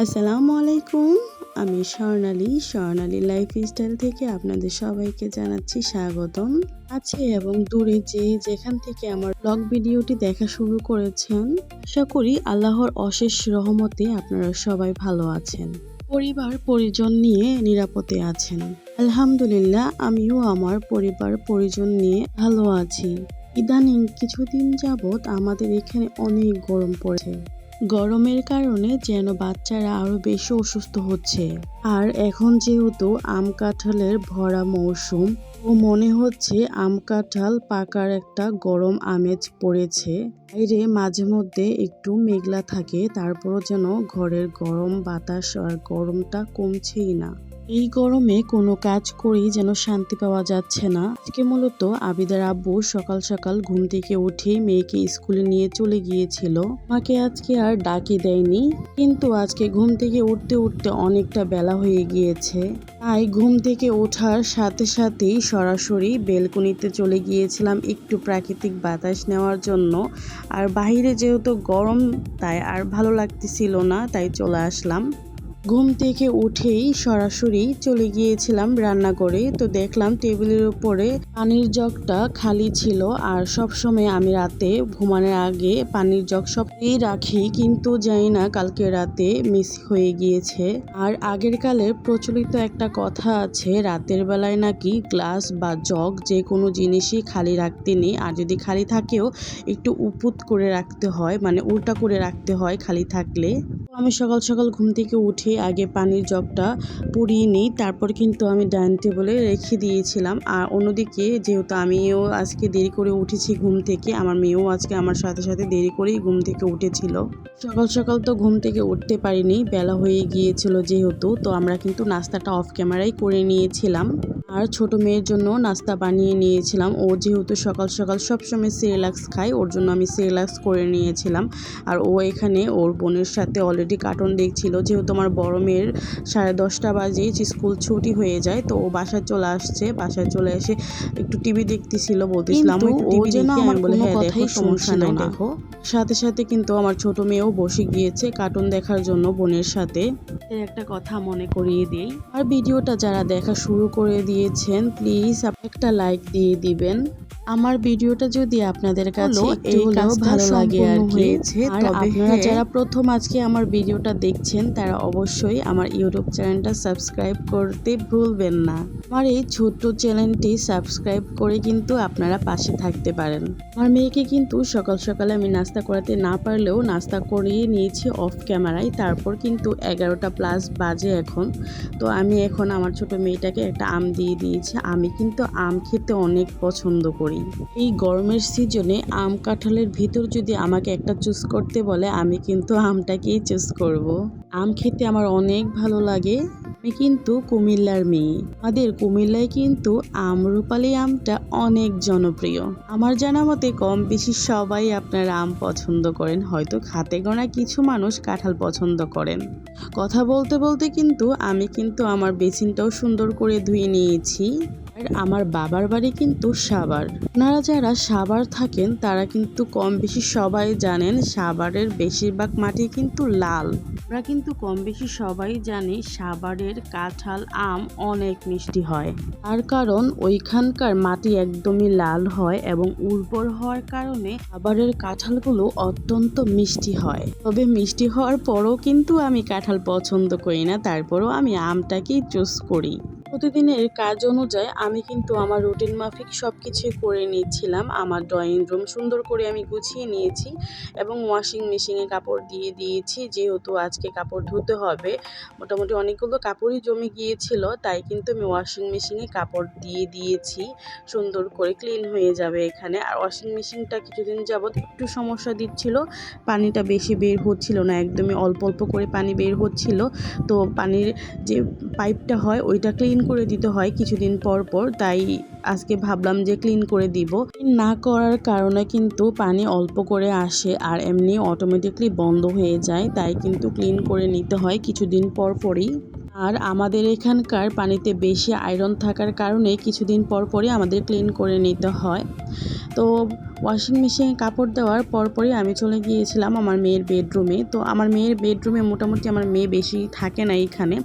আসসালামু আলাইকুম। আমি স্বর্ণালী লাইফস্টাইল থেকে আপনাদের সবাইকে জানাচ্ছি স্বাগতম। কাছে এবং দূরে যে যেখান থেকে আমার ব্লগ ভিডিওটি দেখা শুরু করেছেন, আশা করি আল্লাহর অশেষ রহমতে আপনারা সবাই ভালো আছেন। পরিবার পরিজন নিয়ে নিরাপদে আছেন। আলহামদুলিল্লাহ, আমিও আমার পরিবার পরিজন নিয়ে ভালো আছি। ইদানিং কিছুদিন যাবৎ আমাদের এখানে অনেক গরম পড়েছে। গরমের কারণে যেন বাচ্চারা আরো বেশি অসুস্থ হচ্ছে। আর এখন যেহেতু আম কাঁঠালের ভরা মৌসুম, ও মনে হচ্ছে আম কাঁঠাল পাকার একটা গরম আমেজ পড়েছে। বাইরে মাঝে মধ্যে একটু মেঘলা থাকে, তারপরও যেন ঘরের গরম বাতাস আর গরমটা কমছেই না। এই গরমে কোনো কাজ করেই যেন শান্তি পাওয়া যাচ্ছে না। আজকে মূলত আবিদার আব্বু সকাল সকাল ঘুম থেকে উঠেই মেয়েকে স্কুলে নিয়ে চলে গিয়েছিল। মাকে আজকে আর ডাকি দেয়নি, কিন্তু আজকে ঘুম থেকে উঠতে উঠতে অনেকটা বেলা হয়ে গিয়েছে। তাই ঘুম থেকে ওঠার সাথে সাথেই সরাসরি বেলকনিতে চলে গিয়েছিলাম একটু প্রাকৃতিক বাতাস নেওয়ার জন্য। আর বাইরে যেহেতু গরম, তাই আর ভালো লাগতেছিল না, তাই চলে আসলাম। ঘুম থেকে উঠেই সরাসরি চলে গিয়েছিলাম রান্নাঘরে। তো দেখলাম টেবিলের উপরে পানির জগটা খালি ছিল। আর সব সময় আমি রাতে ঘুমানোর আগে পানির জগ সবই রাখি, কিন্তু জানি না কালকে রাতে মিস হয়ে গিয়েছে। আর আগের কালের প্রচলিত একটা কথা আছে, রাতের বেলায় নাকি গ্লাস বা জগ যে কোনো জিনিসই খালি রাখতে নেই। আর যদি খালি থাকেও একটু উপুত করে রাখতে হয়, মানে উল্টা করে রাখতে হয় খালি থাকলে। আমি সকাল সকাল ঘুম থেকে উঠে আগে পানির জগটা পুড়িয়ে নিই, তারপর কিন্তু আমি ডাইনিং টেবিলে রেখে দিয়েছিলাম। আর অন্যদিকে যেহেতু আমিও আজকে দেরি করে উঠেছি ঘুম থেকে, আমার মেয়েও আজকে আমার সাথে সাথে দেরি করেই ঘুম থেকে উঠেছিল। সকাল সকাল তো ঘুম থেকে উঠতে পারিনি, বেলা হয়ে গিয়েছিল যেহেতু। তো আমরা কিন্তু নাস্তাটা অফ ক্যামেরাই করে নিয়েছিলাম। আর ছোট মেয়ের জন্য নাস্তা বানিয়ে নিয়েছিলাম। ও যেহেতু সকাল সকাল সবসময় সেরেলাক্স খায়, ওর জন্য আমি সেরেলাক্স করে নিয়েছিলাম। আর ও এখানে ওর বোনের সাথে অলরেডি কার্টুন দেখছিল। যেহেতু আমার বড় মেয়ের 10:30 বাজে স্কুল ছুটি হয়ে যায়, তো ও বাসায় চলে আসছে। বাসায় চলে এসে একটু টিভি দেখতেছিল, বলতেছিলাম একটু টিভি দেখি। আমি বলে হ্যাঁ দেখো, সমস্যা নাই, দেখো। সাথে সাথে কিন্তু আমার ছোট মেয়েও বসে গিয়েছে কার্টুন দেখার জন্য বোনের সাথে। একটা কথা মনে করিয়ে দিই, আর ভিডিওটা যারা দেখা শুরু করে দিয়েছেন, প্লিজ একটা লাইক দিয়ে দিবেন। আমার ভিডিওটা যদি আপনাদের কাছে একটু হলেও ভালো লাগে আর কি। আর আপনারা যারা প্রথম আজকে আমার ভিডিওটা দেখছেন, তারা অবশ্যই আমার ইউটিউব চ্যানেলটা সাবস্ক্রাইব করতে ভুলবেন না। আমার এই ছোট্ট চ্যানেলটি সাবস্ক্রাইব করে কিন্তু আপনারা পাশে থাকতে পারেন। আমার মেয়েকে কিন্তু সকাল সকালে আমি নাস্তা করাতে না পারলেও নাস্তা করিয়ে নিয়েছি অফ ক্যামেরায়। তারপর কিন্তু 11টা+ বাজে এখন। তো আমি এখন আমার ছোট মেয়েটাকে একটা আম দিয়ে দিয়েছি। আমি কিন্তু আম খেতে অনেক পছন্দ করি। এই গরমের সিজনে আম কাঁঠালের ভিতর যদি আমাকে একটা চুজ করতে বলে, আমি কিন্তু আমটাকেই চুজ করব। আম খেতে আমার অনেক ভালো লাগে। আমি কিন্তু কুমিল্লার মেয়ে। আমাদের কুমিল্লায় কিন্তু আম্রপালি আমটা অনেক জনপ্রিয়। আমার জানা মতে কম বেশি সবাই আপনারা আম পছন্দ করেন, হয়তো হাতে গোনা কিছু মানুষ কাঁঠাল পছন্দ করেন। কথা বলতে বলতে কিন্তু আমি আমার বেসিনটাও সুন্দর করে ধুয়ে নিয়েছি। আর আমার বাবার বাড়ি কিন্তু সাভার। আপনারা যারা সাভার থাকেন তারা কিন্তু কম বেশি সবাই জানেন সাভারের বেশিরভাগ মাটি কিন্তু লাল। আমরা কিন্তু কম বেশি সবাই জানি সাভারের কাঁঠাল আম অনেক মিষ্টি হয়। তার কারণ ওইখানকার মাটি একদমই লাল হয় এবং উর্বর হওয়ার কারণে সাভারের কাঁঠালগুলো অত্যন্ত মিষ্টি হয়। তবে মিষ্টি হওয়ার পরও কিন্তু আমি কাঁঠাল পছন্দ করি না, তারপরও আমি আমটাকেই চুজ করি। প্রতিদিনের কাজ অনুযায়ী আমি কিন্তু আমার রুটিন মাফিক সবকিছুই করে নিচ্ছিলাম। আমার ড্রয়িং রুম সুন্দর করে আমি গুছিয়ে নিয়েছি এবং ওয়াশিং মেশিনে কাপড় দিয়ে দিয়েছি, যেহেতু আজকে কাপড় ধুতে হবে। মোটামুটি অনেকগুলো কাপড়ই জমে গিয়েছিল, তাই কিন্তু আমি ওয়াশিং মেশিনে কাপড় দিয়ে দিয়েছি। সুন্দর করে ক্লিন হয়ে যাবে এখানে। আর ওয়াশিং মেশিনটা কিছুদিন যাবৎ একটু সমস্যা দিচ্ছিল, পানিটা বেশি বের হচ্ছিল না, একদমই অল্প অল্প করে পানি বের হচ্ছিল। তো পানির যে পাইপটা হয় ওইটা ক্লিন করে দিতে হয় কিছুদিন পর পর, তাই আজকে ভাবলাম যে ক্লিন করে দিব। না করার কারণে কিন্তু পানি অল্প করে আসে আর এমনি অটোমেটিকলি বন্ধ হয়ে যায়, তাই কিন্তু ক্লিন করে নিতে হয় কিছুদিন পর পরই। আর আমাদের এখানকার পানিতে বেশি আয়রন থাকার কারণে কিছুদিন পর পরই আমাদের ক্লিন করে নিতে হয়। তো তো ওয়াশিং মেশিনে কাপড় দেওয়ার পরপরই আমি চলে গিয়েছিলাম আমার মেয়ের বেডরুমে। তো আমার মেয়ের বেডরুমে মোটামুটি আমার মেয়ে বেশি থাকে না এইখানে,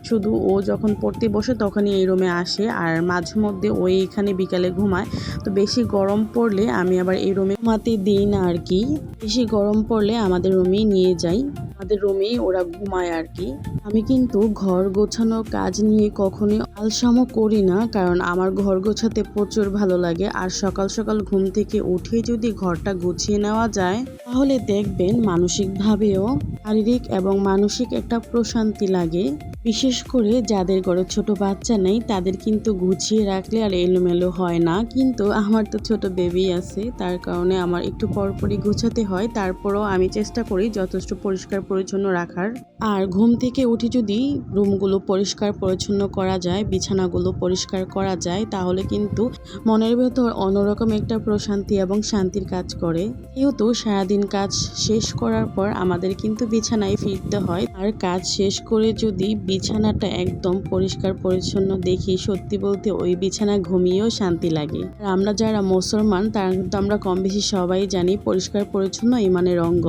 শুধু ও যখন পড়তে বসে তখনই এই রুমে আসে, আর মাঝে মধ্যে ও এইখানে বিকালে ঘুমায়। তো বেশি গরম পড়লে আমি আবার এই রুমে ঘুমাতে দিই না আর কি, বেশি গরম পড়লে আমাদের রুমেই নিয়ে যাই, আমাদের রুমেই ওরা ঘুমায় আর কি। আমি কিন্তু ঘর গোছানোর কাজ নিয়ে কখনোই আলসামো করি না, কারণ আমার ঘর গোছাতে প্রচুর ভালো লাগে। আর সকাল সকাল ঘুম থেকে উঠে যদি ঘরটা গুছিয়ে নেওয়া যায় তাহলে দেখবেন মানসিকভাবেও শারীরিক এবং মানসিক একটা প্রশান্তি লাগে। বিশেষ করে যাদের ঘরে ছোট বাচ্চা নেই তাদের কিন্তু গুছিয়ে রাখলে আর এলোমেলো হয় না, কিন্তু আমার তো ছোট বেবি আছে, তার কারণে আমার একটু পরপরই গুছাতে হয়। তারপরও আমি চেষ্টা করি যথেষ্ট পরিষ্কার পরিচ্ছন্ন রাখার। আর ঘুম থেকে উঠে যদি রুমগুলো পরিষ্কার পরিচ্ছন্ন করা যায়, বিছানাগুলো পরিষ্কার করা যায়, তাহলে কিন্তু মনের ভেতর অন্যরকম একটা প্রশান্তি এবং শান্তির কাজ করে। যেহেতু সারাদিন কাজ শেষ করার পর আমাদের কিন্তু বিছানায় ফিরতে হয়, আর কাজ শেষ করে যদি বিছানাটা একদম পরিষ্কার পরিচ্ছন্ন দেখি, সত্যি বলতে ওই বিছানা ঘুমিয়েও শান্তি লাগে। আর আমরা যারা মুসলমান তারা কিন্তু আমরা কম বেশি সবাই জানি পরিষ্কার পরিচ্ছন্ন ইমানের অঙ্গ।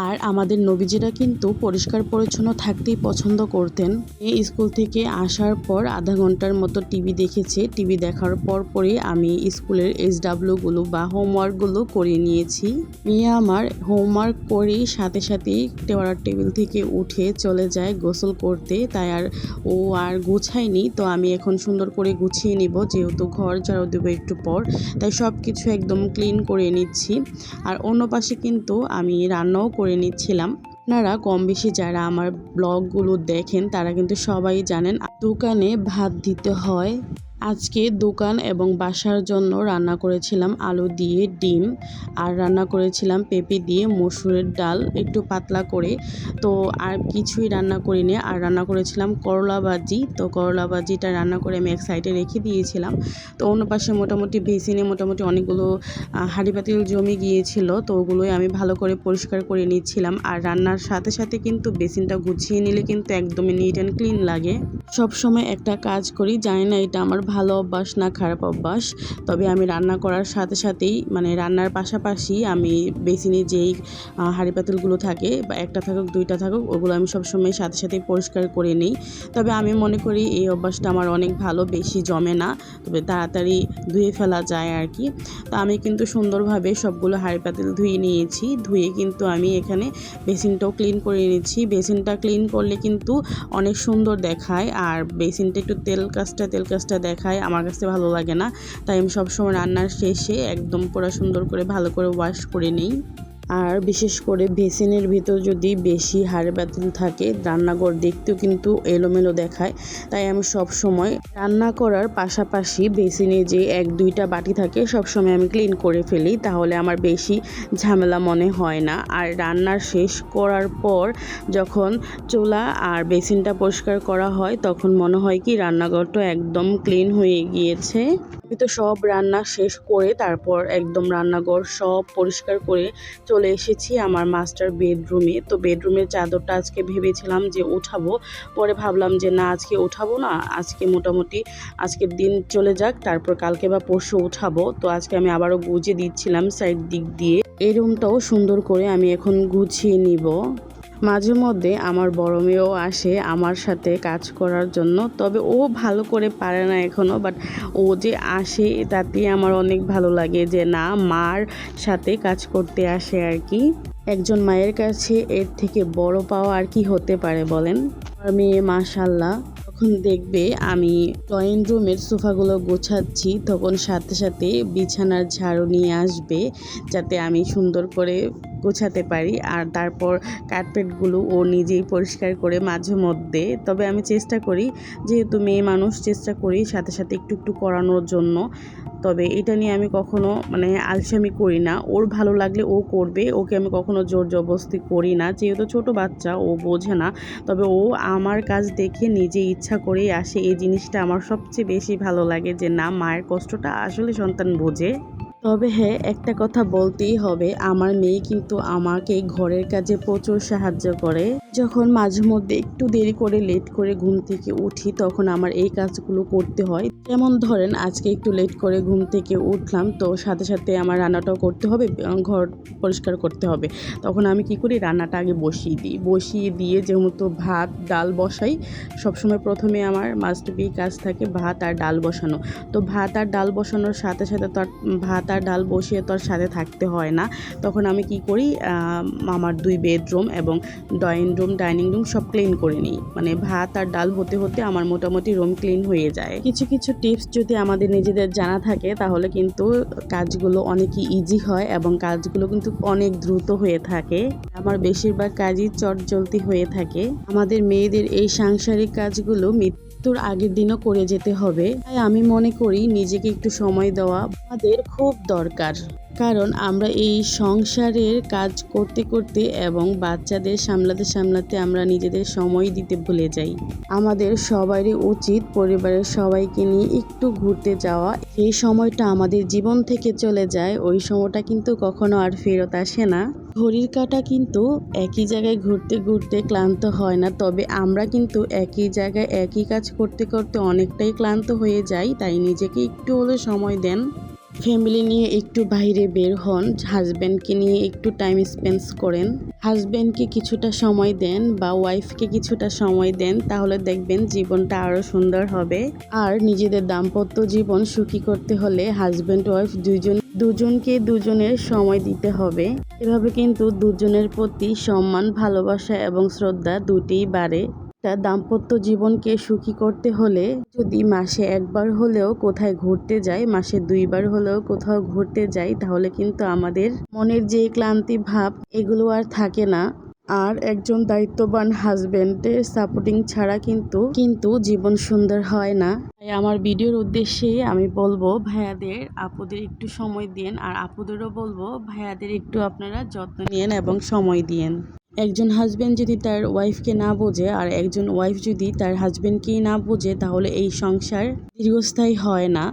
আর আমাদের নবীজিরা কিন্তু পরিষ্কার পরিচ্ছন্ন থাকতেই পছন্দ করতেন। এই স্কুল থেকে আসার পর আধা ঘন্টার মতো টিভি দেখেছে, টিভি দেখার পরই আমি স্কুলের SW-গুলো বা হোমওয়ার্কগুলো করে নিয়েছি। মেয়ে আমার হোমওয়ার্ক করেই সাথে সাথেই পড়ার টেবিল থেকে উঠে চলে যায় গোসল করতে, তাই আর ও আর গুছায়নি। তো আমি এখন সুন্দর করে গুছিয়ে নিব, যেহেতু ঘর ঝাড়ু দেবো একটু পর, তাই সব কিছু একদম ক্লিন করে নিচ্ছি। আর অন্য পাশে কিন্তু আমি রান্নাও করে নিচ্ছিলাম। আপনারা কম বেশি যারা আমার ব্লগগুলো দেখেন তারা কিন্তু সবাই জানেন দোকানে ভাত দিতে হয়। আজকে দোকান এবং বাসার জন্য রান্না করেছিলাম আলু দিয়ে ডিম, আর রান্না করেছিলাম পেঁপে দিয়ে মসুরের ডাল একটু পাতলা করে। তো আর কিছুই রান্না করিনি। আর রান্না করেছিলাম করলা ভাজি। তো করলা ভাজিটা রান্না করে আমি এক সাইডে রেখে দিয়েছিলাম। তো অন্য পাশে মোটামুটি বেসিনে মোটামুটি অনেকগুলো হাঁড়ি পাতিল জমে গিয়েছিল, তো ওগুলোই আমি ভালো করে পরিষ্কার করে নিচ্ছিলাম। আর রান্নার সাথে সাথে কিন্তু বেসিনটা গুছিয়ে নিলে কিন্তু একদমই নিট অ্যান্ড ক্লিন লাগে। সব সময় একটা কাজ করি, জানি না এটা আমার ভালো অভ্যাস না খারাপ অভ্যাস, তবে আমি রান্না করার সাথে সাথেই মানে রান্নার পাশাপাশি আমি বেসিনে যেই হাঁড়ি পাতিলগুলো থাকে, বা একটা থাকুক দুইটা থাকুক, ওগুলো আমি সবসময় সাথে সাথেই পরিষ্কার করে নিই। তবে আমি মনে করি এই অভ্যাসটা আমার অনেক ভালো, বেশি জমে না, তবে তাড়াতাড়ি ধুয়ে ফেলা যায় আর কি। তো আমি কিন্তু সুন্দরভাবে সবগুলো হাঁড়ি পাতিল ধুয়ে নিয়েছি, ধুয়ে কিন্তু আমি এখানে বেসিনটাও ক্লিন করে নিয়েছি। বেসিনটা ক্লিন করলে কিন্তু অনেক সুন্দর দেখায়, আর বেসিনটা একটু তেল কাজটা দেখায়, আমার কাছে ভালো লাগে না। তাই আমি সবসময় রান্নার শেষে একদম পুরো সুন্দর করে ভালো করে ওয়াশ করে নিই। আর বিশেষ করে বেসিনের ভিতর যদি বেশি হাঁড়ি পাতিল থাকে রান্নাঘর দেখতেও কিন্তু এলোমেলো দেখায়। তাই আমি সব সময় রান্না করার পাশাপাশি বেসিনে যে এক দুইটা বাটি থাকে সব সময় আমি ক্লিন করে ফেলি, তাহলে আমার বেশি ঝামেলা মনে হয় না। আর রান্নার শেষ করার পর যখন চুলা আর বেসিনটা পরিষ্কার করা হয় তখন মনে হয় কি রান্নাঘরটা একদম ক্লিন হয়ে গিয়েছে। আমি তো সব রান্না শেষ করে তারপর একদম রান্নাঘর সব পরিষ্কার করে চলে এসেছি আমার মাস্টার বেডরুমে। তো বেডরুমের চাদরটা আজকে ভেবেছিলাম যে উঠাবো, পরে ভাবলাম যে না আজকে উঠাবো না, আজকে মোটামুটি আজকের দিন চলে যাক, তারপর কালকে বা পরশু উঠাবো। তো আজকে আমি আবারও গুছিয়ে দিচ্ছিলাম সাইড দিক দিয়ে। এই রুমটাও সুন্দর করে আমি এখন গুছিয়ে নিব। মাঝে মধ্যে আমার বড় মেয়েও আসে আমার সাথে কাজ করার জন্য, তবে ও ভালো করে পারে না এখনও, বাট ও যে আসে তাতে আমার অনেক ভালো লাগে যে না মার সাথে কাজ করতে আসে আর কি। একজন মায়ের কাছে এর থেকে বড় পাওয়া আর কি হতে পারে বলেন। আমার মেয়ে মাশাআল্লাহ যখন দেখবে আমি ড্রয়িং রুমের সোফাগুলো গোছাচ্ছি তখন সাথে সাথে বিছানার ঝাড়ু নিয়ে আসবে, যাতে আমি সুন্দর করে গোছাতে পারি। আর তারপর কার্পেটগুলো ও নিজেই পরিষ্কার করে মাঝে মধ্যে, তবে আমি চেষ্টা করি যেহেতু মেয়ে মানুষ চেষ্টা করি সাথে সাথে একটু একটু করানোর জন্য। তবে এটা নিয়ে আমি কখনো মানে আলসেমি করি না, ওর ভালো লাগলে ও করবে, ওকে আমি কখনো জোর জবরদস্তি করি না, যেহেতু ছোট বাচ্চা ও বোঝে না। তবে ও আমার কাজ দেখে নিজে ইচ্ছা করেই আসে, এই জিনিসটা আমার সবচেয়ে বেশি ভালো লাগে যে না মায়ের কষ্টটা আসলে সন্তান বোঝে। তবে হ্যাঁ, একটা কথা বলতেই হবে, আমার মেয়ে কিন্তু আমাকে ঘরের কাজে প্রচুর সাহায্য করে। যখন মাঝে মধ্যে একটু দেরি করে লেট করে ঘুম থেকে উঠি তখন আমার এই কাজগুলো করতে হয়। যেমন ধরেন আজকে একটু লেট করে ঘুম থেকে উঠলাম, তো সাথে সাথে আমার রান্নাটাও করতে হবে, ঘর পরিষ্কার করতে হবে। তখন আমি কি করি, রান্নাটা আগে বসিয়ে দিই। বসিয়ে দিয়ে যেহেতু ভাত ডাল বসাই, সবসময় প্রথমে আমার মাস্ট বি কাজ থাকে ভাত আর ডাল বসানো। তো ভাত আর ডাল বসানোর সাথে সাথে তো আর ভাত আর ডাল বসিয়ে তো আর সাথে থাকতে হয় না। তখন আমি কি করি, আমার 2 বেডরুম এবং ড্রয়িং রুম ডাইনিং রুম সব ক্লিন করে নিই। মানে ভাত আর ডাল হতে হতে আমার মোটামুটি রুম ক্লিন হয়ে যায়। কিছু কিছু টিপস যদি আমাদের নিজেদের জানা থাকে তাহলে কিন্তু কাজগুলো অনেকই ইজি হয় এবং কাজগুলো কিন্তু অনেক দ্রুত হয়ে থাকে। আমার বেশিরভাগ কাজই চটজলদি হয়ে থাকে। আমাদের মেয়েদের এই সাংসারিক কাজগুলো মৃত্যুর আগের দিনও করে যেতে হবে। তাই আমি মনে করি নিজেকে একটু সময় দেওয়া আমাদের খুব দরকার। কারণ আমরা এই সংসারের কাজ করতে করতে এবং বাচ্চাদের সামলাতে সামলাতে আমরা নিজেদের সময় দিতে ভুলে যাই। আমাদের সবারই উচিত পরিবারের সবাইকে নিয়ে একটু ঘুরতে যাওয়া। এই সময়টা আমাদের জীবন থেকে চলে যায়, ওই সময়টা কিন্তু কখনো আর ফেরত আসে না। ঘড়ির কাঁটা কিন্তু একই জায়গায় ঘুরতে ঘুরতে ক্লান্ত হয় না, তবে আমরা কিন্তু একই জায়গায় একই কাজ করতে করতে অনেকটাই ক্লান্ত হয়ে যাই। তাই নিজেকে একটু হলেও সময় দেন। ফ্যামিলি নিয়ে একটু বাইরে বের হন, হাজব্যান্ডকে নিয়ে একটু টাইম স্পেন্ড করেন, হাজব্যান্ডকে কিছুটা সময় দেন বা ওয়াইফকে কিছুটা সময় দেন, তাহলে দেখবেন জীবনটা আরও সুন্দর হবে। আর নিজেদের দাম্পত্য জীবন সুখী করতে হলে হাজব্যান্ড ওয়াইফ দুজনকে দুজনের সময় দিতে হবে। এভাবে কিন্তু দুজনের প্রতি সম্মান, ভালোবাসা এবং শ্রদ্ধা দুটিই বাড়ে। দাম্পত্য জীবনকে সুখী করতে হলে যদি মাসে একবার হলেও কোথায় ঘুরতে যাই, মাসে 2বার হলেও কোথাও ঘুরতে যাই, তাহলে কিন্তু আমাদের মনের যে ক্লান্তি ভাব এগুলো আর থাকে না। আর একজন দায়িত্ববান হাজবেন্ডের সাপোর্টিং ছাড়া কিন্তু জীবন সুন্দর হয় না। তাই আমার ভিডিওর উদ্দেশ্যে আমি বলবো ভাইয়াদের আপুদের একটু সময় দিন, আর আপুদেরও বলবো ভাইয়াদের একটু আপনারা যত্ন নিন এবং সময় দিন। একজন হাজব্যান্ড যদি তার ওয়াইফকে না বোঝে আর একজন ওয়াইফ যদি তার হাজব্যান্ডকেই না বোঝে, তাহলে এই সংসার দীর্ঘস্থায়ী হয় না।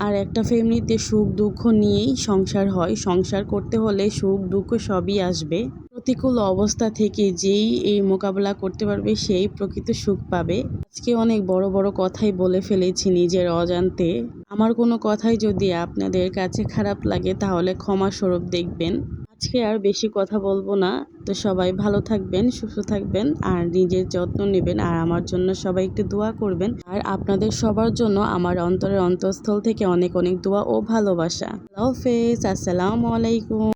আর একটা ফ্যামিলিতে সুখ দুঃখ নিয়েই সংসার হয়। সংসার করতে হলে সুখ দুঃখ সবই আসবে। প্রতিকূল অবস্থা থেকে যেই এই মোকাবেলা করতে পারবে সেই প্রকৃত সুখ পাবে। আজকে অনেক বড় বড় কথাই বলে ফেলেছি নিজের অজান্তে। আমার কোনো কথাই যদি আপনাদের কাছে খারাপ লাগে তাহলে ক্ষমা স্বরূপ দেখবেন। আজকে আর বেশি কথা বলবো না। তো সবাই ভালো থাকবেন, সুস্থ থাকবেন আর নিজের যত্ন নেবেন। আর আমার জন্য সবাই একটু দোয়া করবেন। আর আপনাদের সবার জন্য আমার অন্তরের অন্তঃস্থল থেকে অনেক অনেক দোয়া ও ভালোবাসা। আল্লাহ হাফেজ, আসসালামু আলাইকুম।